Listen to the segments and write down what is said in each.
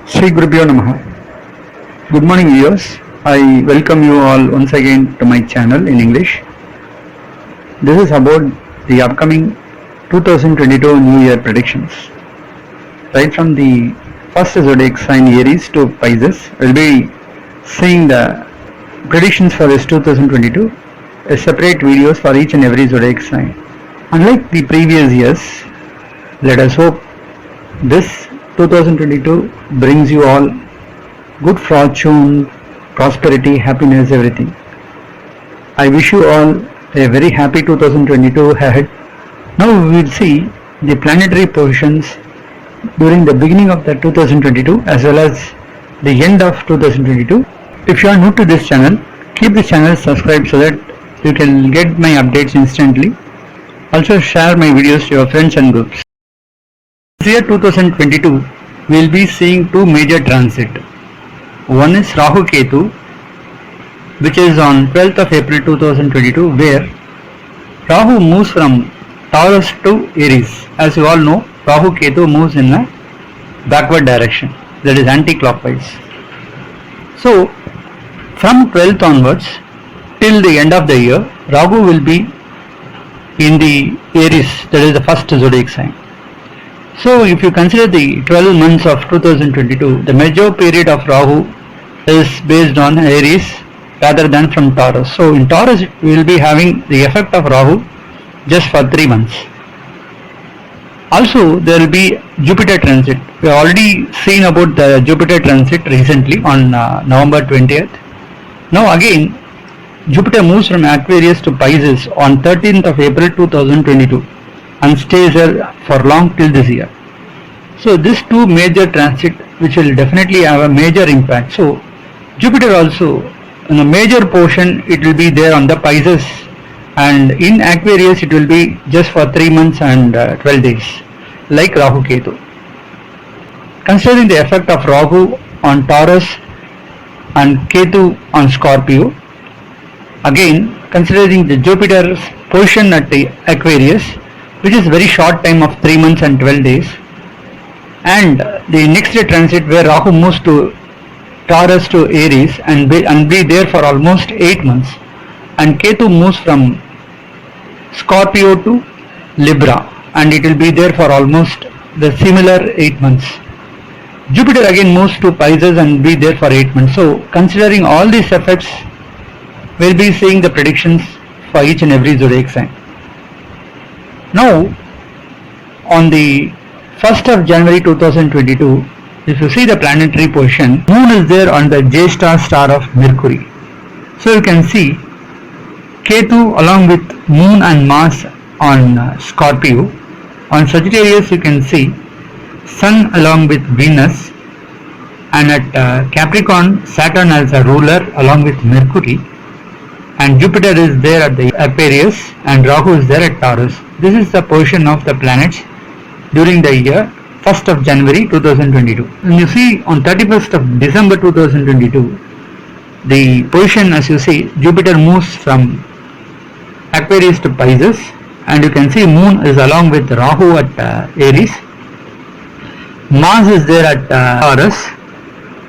Sri Gurubhyo Namaha. Good morning viewers. I welcome you all once again to my channel in English. This is about the upcoming 2022 New Year predictions. Right from the first zodiac sign Aries to Pisces, we'll be seeing the predictions for this 2022, a separate videos for each and every zodiac sign. Unlike the previous years, let us hope this 2022 brings you all good fortune, prosperity, happiness, everything. I wish you all a very happy 2022 ahead. Now we will see the planetary positions during the beginning of the 2022 as well as the end of 2022. If you are new to this channel, keep the channel subscribed so that you can get my updates instantly. Also share my videos to your friends and groups. This year 2022 we will be seeing two major transit. One is Rahu Ketu, which is on 12th of April 2022, where Rahu moves from Taurus to Aries. As you all know, Rahu Ketu moves in a backward direction, that is anti-clockwise. So from 12th onwards till the end of the year, Rahu will be in the Aries, that is the first zodiac sign. So if you consider the 12 months of 2022, the major period of Rahu is based on Aries rather than from Taurus. So in Taurus we will be having the effect of Rahu just for 3 months. Also there will be Jupiter transit. We have already seen about the Jupiter transit recently on November 20th. Now again Jupiter moves from Aquarius to Pisces on 13th of April 2022 and stays there for long till this year. So these two major transit which will definitely have a major impact. So Jupiter also in a major portion it will be there on the Pisces, and in Aquarius it will be just for 3 months and 12 days like Rahu Ketu. Considering the effect of Rahu on Taurus and Ketu on Scorpio, again considering the Jupiter's position at the Aquarius, which is very short time of 3 months and 12 days, and the next transit where Rahu moves to Taurus to Aries and be there for almost 8 months, and Ketu moves from Scorpio to Libra and it will be there for almost the similar 8 months. Jupiter again moves to Pisces and be there for 8 months. So considering all these effects, we'll be seeing the predictions for each and every zodiac sign. Now on the 1st of January 2022, if you see the planetary position, Moon is there on the J star of Mercury. So you can see Ketu along with Moon and Mars on Scorpio. On Sagittarius you can see Sun along with Venus, and at Capricorn Saturn as a ruler along with Mercury, and Jupiter is there at the Aquarius and Rahu is there at Taurus. This is the position of the planets during the year 1st of January 2022. And you see on 31st of December 2022, the position, as you see, Jupiter moves from Aquarius to Pisces, and you can see Moon is along with Rahu at Aries, Mars is there at Taurus,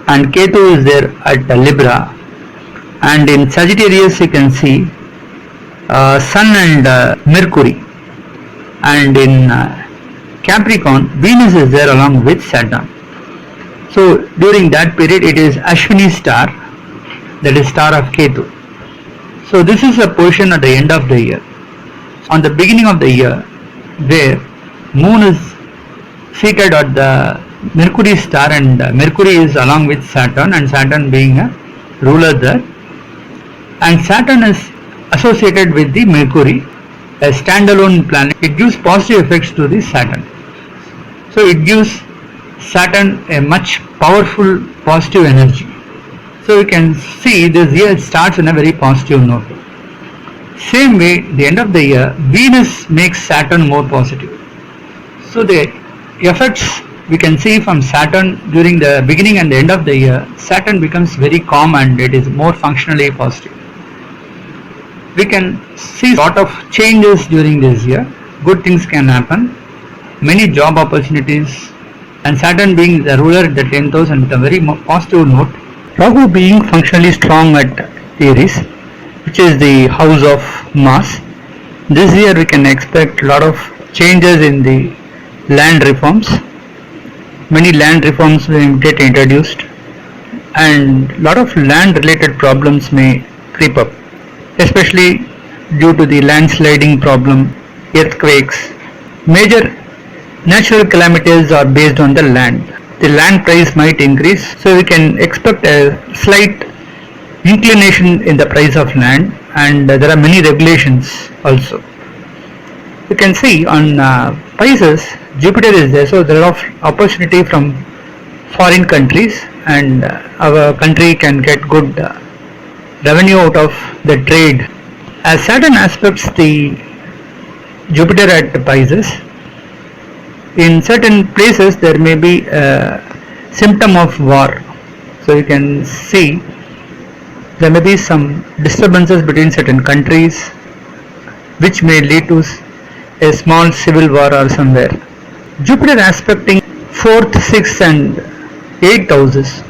and Ketu is there at Libra, and in Sagittarius you can see Sun and Mercury, and in Capricorn Venus is there along with Saturn. So during that period it is Ashwini star, that is star of Ketu. So this is a position at the end of the year. On the beginning of the year, where Moon is seated at the Mercury star and Mercury is along with Saturn, and Saturn being a ruler there, and Saturn is associated with the Mercury, a standalone planet. It gives positive effects to the Saturn. So it gives Saturn a much powerful positive energy. So you can see this year starts on a very positive note. Same way, the end of the year, Venus makes Saturn more positive. So the effects we can see from Saturn during the beginning and the end of the year, Saturn becomes very calm and it is more functionally positive. We can see a lot of changes during this year. Good things can happen. Many job opportunities and Saturn being the ruler at the 10th house and with a very positive note. Rahu being functionally strong at Aries, which is the house of Mars. This year we can expect a lot of changes in the land reforms. Many land reforms will get introduced and a lot of land related problems may creep up, especially due to the landsliding problem, earthquakes. Major natural calamities are based on the land. The land price might increase, so we can expect a slight inclination in the price of land, and there are many regulations also. You can see on Pisces, Jupiter is there, so there are opportunity from foreign countries, and our country can get good revenue out of the trade. As Saturn aspects the Jupiter at Pisces, in certain places there may be a symptom of war. So you can see there may be some disturbances between certain countries which may lead to a small civil war or somewhere. Jupiter aspecting 4th, 6th and 8th houses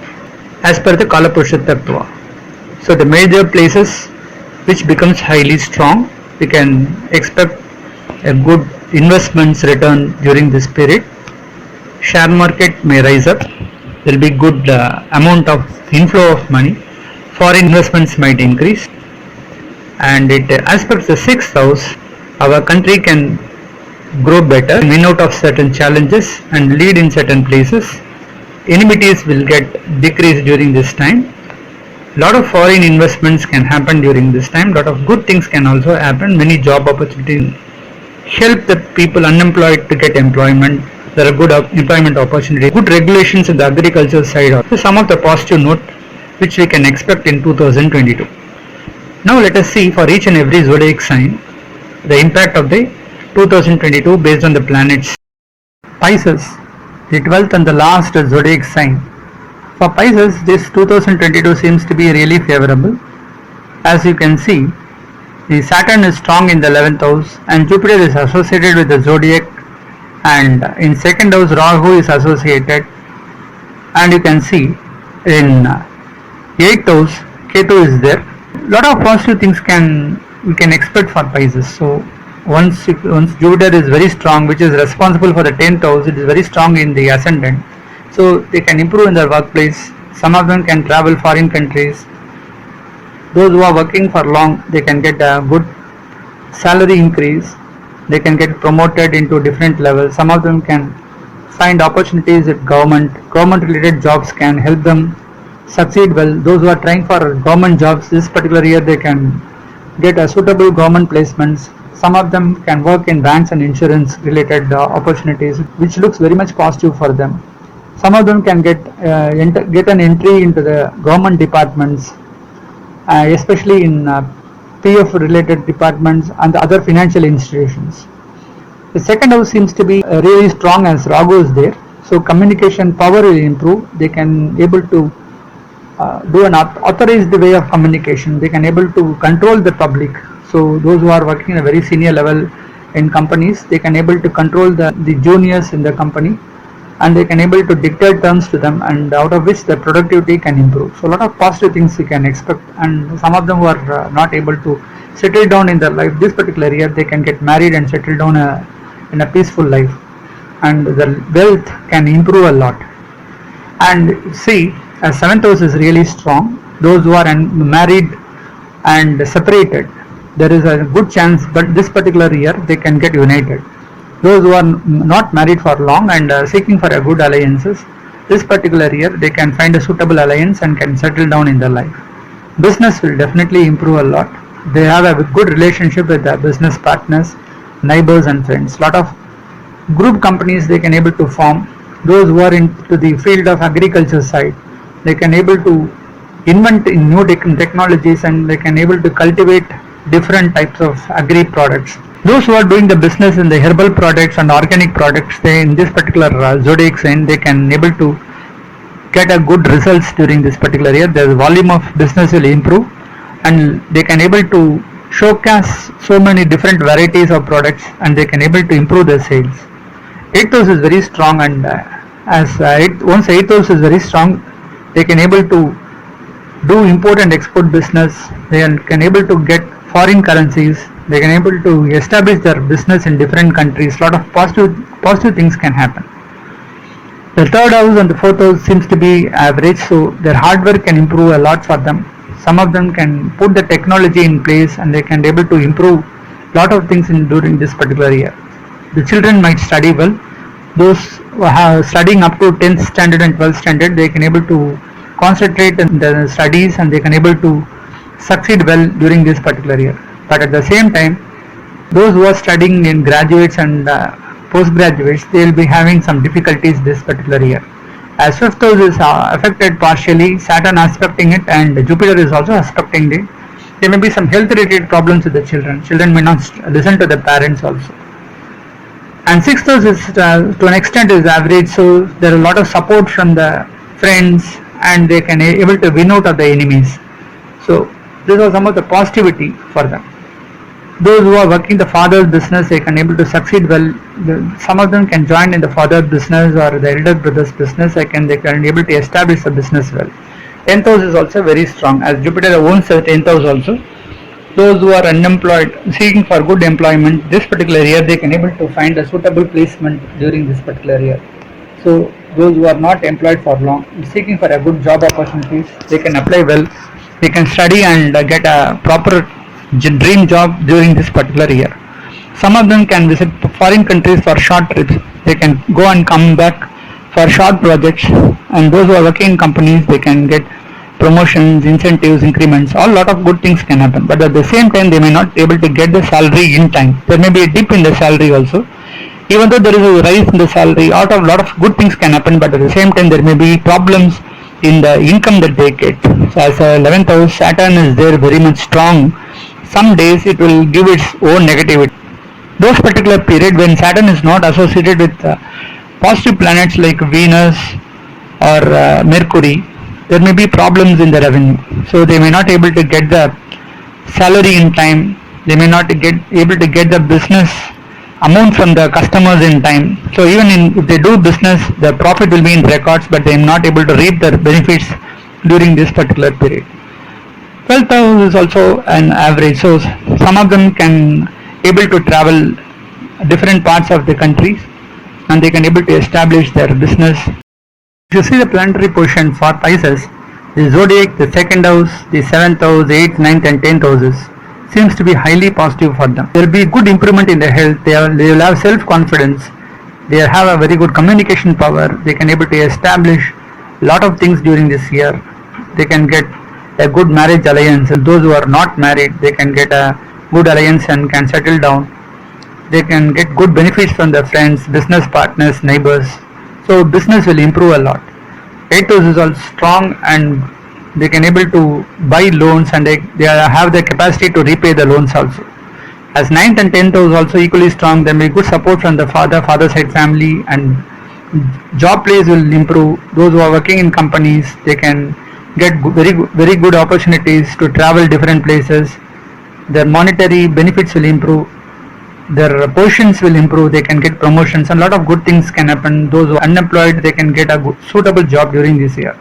as per the Kalapurusha Tattva. So the major places which becomes highly strong, we can expect a good investments return during this period. Share market may rise up, there will be good amount of inflow of money, foreign investments might increase, and it aspects the 6th house. Our country can grow better, win out of certain challenges and lead in certain places. Enmities will get decreased during this time. Lot of foreign investments can happen during this time. Lot of good things can also happen. Many job opportunities help the people unemployed to get employment. There are good employment opportunities. Good regulations in the agriculture side. So some of the positive note which we can expect in 2022. Now let us see for each and every zodiac sign the impact of the 2022 based on the planets. Pisces, the 12th and the last zodiac sign. For Pisces, this 2022 seems to be really favorable. As you can see, the Saturn is strong in the 11th house and Jupiter is associated with the zodiac, and in 2nd house Rahu is associated, and you can see in 8th house Ketu is there. Lot of positive things we can expect for Pisces. So once Jupiter is very strong, which is responsible for the 10th house, it is very strong in the ascendant. So they can improve in their workplace. Some of them can travel foreign countries. Those who are working for long, they can get a good salary increase. They can get promoted into different levels. Some of them can find opportunities at government related jobs can help them succeed well. Those who are trying for government jobs this particular year, they can get a suitable government placements. Some of them can work in banks and insurance related opportunities, which looks very much positive for them. Some of them can get an entry into the government departments, especially in PF related departments and the other financial institutions. The 2nd house seems to be really strong as Rahu is there. So communication power will improve. They can able to do an authorized way of communication. They can able to control the public. So those who are working at a very senior level in companies, they can able to control the juniors in the company, and they can able to dictate terms to them, and out of which the productivity can improve. So a lot of positive things we can expect, and some of them who are not able to settle down in their life this particular year, they can get married and settle down in a peaceful life, and the wealth can improve a lot. And see, as 7th house is really strong, those who are married and separated, there is a good chance, but this particular year they can get united. Those who are not married for long and seeking for a good alliances, this particular year they can find a suitable alliance and can settle down in their life. Business will definitely improve a lot. They have a good relationship with their business partners, neighbors and friends. Lot of group companies they can able to form. Those who are into the field of agriculture side, they can able to invent in new technologies, and they can able to cultivate different types of agri products. Those who are doing the business in the herbal products and organic products, they in this particular zodiac sign, they can able to get a good results during this particular year. The volume of business will improve, and they can able to showcase so many different varieties of products, and they can able to improve their sales. 8th house is very strong, and as once 8th house is very strong, they can able to do import and export business. They can able to get foreign currencies. They can able to establish their business in different countries. Lot of positive things can happen. The third house and the fourth house seems to be average, so their hard work can improve a lot for them. Some of them can put the technology in place and they can be able to improve lot of things during this particular year. The children might study well. Those who are studying up to 10th standard and 12th standard, they can able to concentrate in the studies and they can able to succeed well during this particular year. But at the same time, those who are studying in graduates and postgraduates, they will be having some difficulties this particular year. As fifth house is affected partially, Saturn aspecting it and Jupiter is also aspecting it. There may be some health related problems with the children. Children may not listen to the parents also. And sixth house is to an extent is average, so there are a lot of support from the friends and they can able to win out of the enemies. So these are some of the positivity for them. Those who are working the father's business, they can able to succeed well. Some of them can join in the father's business or the elder brother's business. They can able to establish the business well. 10th house is also very strong, as Jupiter owns the 10th house also. Those who are unemployed, seeking for good employment, this particular year they can able to find a suitable placement during this particular year. So those who are not employed for long, seeking for a good job opportunities, they can apply well. They can study and get a proper dream job during this particular year. Some of them can visit foreign countries for short trips. They can go and come back for short projects, and those who are working in companies, they can get promotions, incentives, increments, all lot of good things can happen. But at the same time, they may not be able to get the salary in time. There may be a dip in the salary also. Even though there is a rise in the salary, lot of good things can happen, but at the same time, there may be problems in the income that they get. So as a 11th house, Saturn is there very much strong. Some days it will give its own negativity. Those particular period when Saturn is not associated with positive planets like Venus or Mercury, there may be problems in the revenue. So they may not able to get the salary in time. They may not able to get the business amount from the customers in time. So even if they do business, the profit will be in records, but they are not able to reap the benefits during this particular period. 12th house is also an average, so some of them can able to travel different parts of the countries and they can able to establish their business. If you see the planetary position for Pisces, the zodiac, the second house, the 7th house, 8th, 9th and 10th houses seems to be highly positive for them. There will be good improvement in their health, they will have self-confidence, they have a very good communication power, they can able to establish a lot of things during this year. They can get a good marriage alliance, and those who are not married, they can get a good alliance and can settle down. They can get good benefits from their friends, business partners, neighbors. So business will improve a lot. 8th house is also strong and they can able to buy loans and they have the capacity to repay the loans also. As 9th and 10th house also equally strong, there may be good support from the father side family, and job place will improve. Those who are working in companies, they can get very good opportunities to travel different places. Their monetary benefits will improve, their positions will improve, they can get promotions, and a lot of good things can happen. Those who are unemployed, they can get a good, suitable job during this year.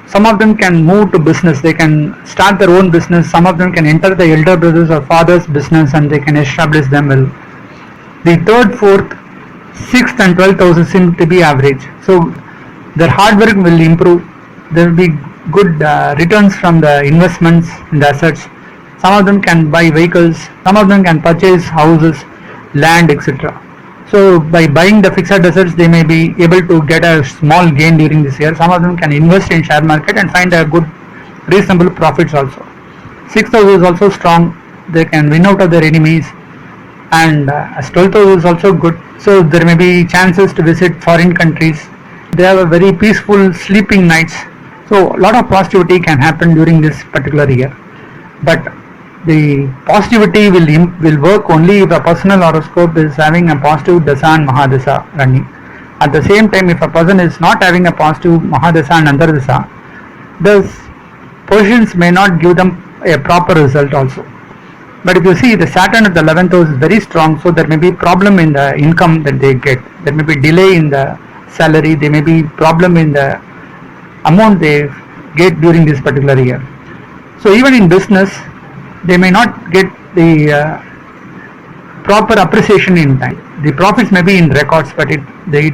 Some of them can move to business, they can start their own business. Some of them can enter the elder brothers or father's business and they can establish them well. The 3rd, 4th, 6th and 12th houses seem to be average, so their hard work will improve. There will be good returns from the investments in the assets. Some of them can buy vehicles, some of them can purchase houses, land, etc. So by buying the fixed assets, they may be able to get a small gain during this year. Some of them can invest in share market and find a good reasonable profits also. 6th house is also strong, they can win out of their enemies, and as 12th house is also good, so there may be chances to visit foreign countries. They have a very peaceful sleeping nights, so a lot of positivity can happen during this particular year. But the positivity will work only if a personal horoscope is having a positive Desaa and Mahadesa running. At the same time, if a person is not having a positive Mahadesa and Antardesa, those positions may not give them a proper result also. But if you see, the Saturn at the 11th house is very strong, so there may be problem in the income that they get. There may be delay in the salary, there may be problem in the amount they get during this particular year. So even in business, they may not get the proper appreciation in time. The profits may be in records, but it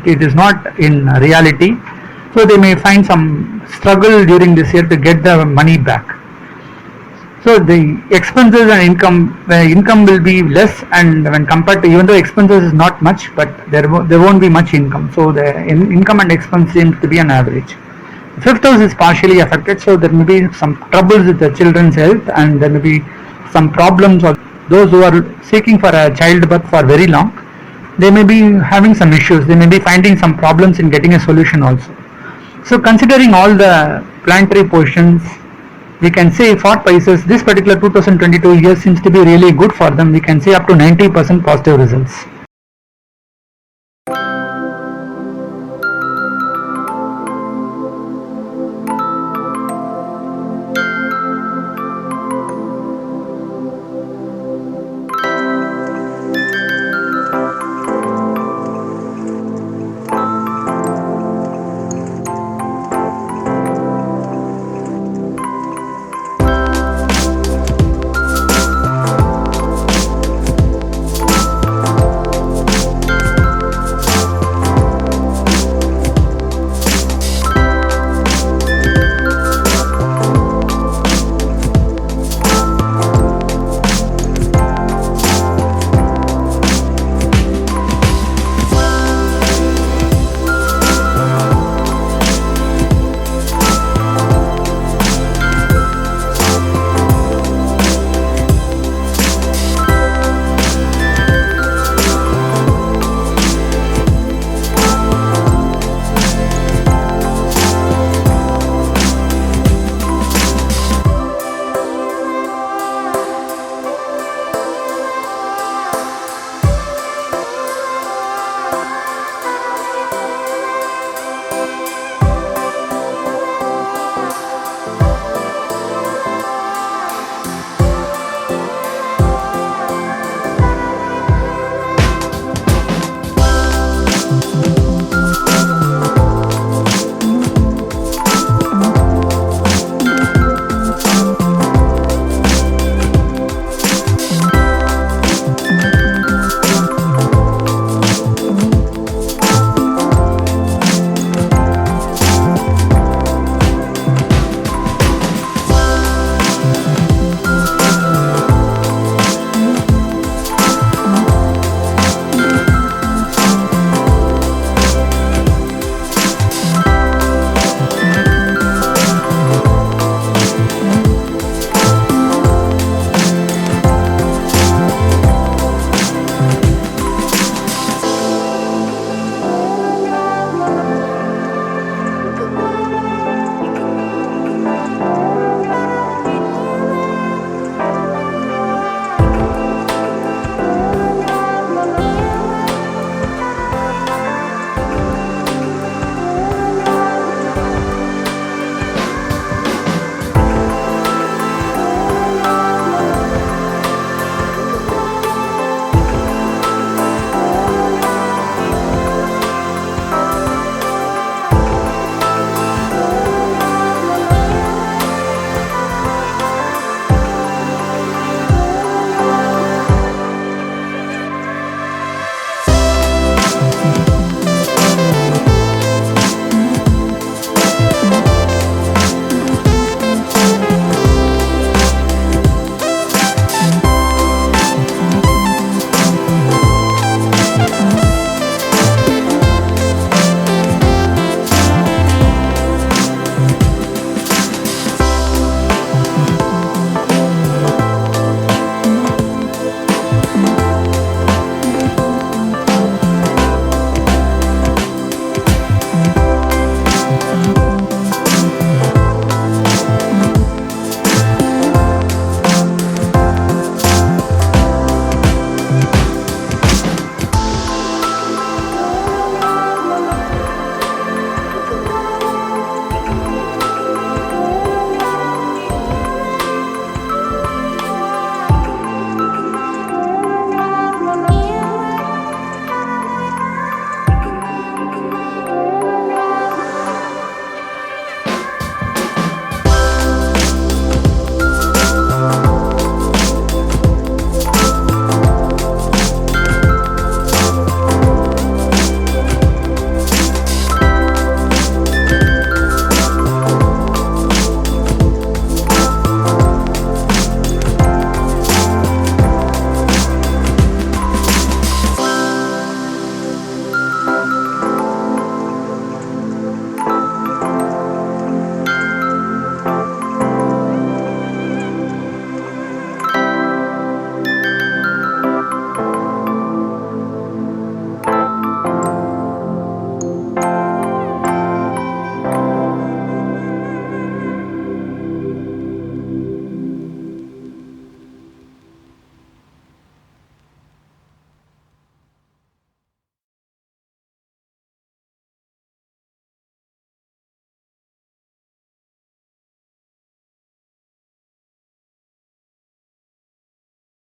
is not in reality. So they may find some struggle during this year to get the money back. So the expenses and income will be less, and when compared to, even though expenses is not much, but there won't be much income. So the income and expense seems to be an average. The fifth house is partially affected, so there may be some troubles with the children's health, and there may be some problems, or those who are seeking for a childbirth for very long, they may be having some issues. They may be finding some problems in getting a solution also. So considering all the planetary positions, we can say for Pisces, this particular 2022 year seems to be really good for them. We can say up to 90% positive results.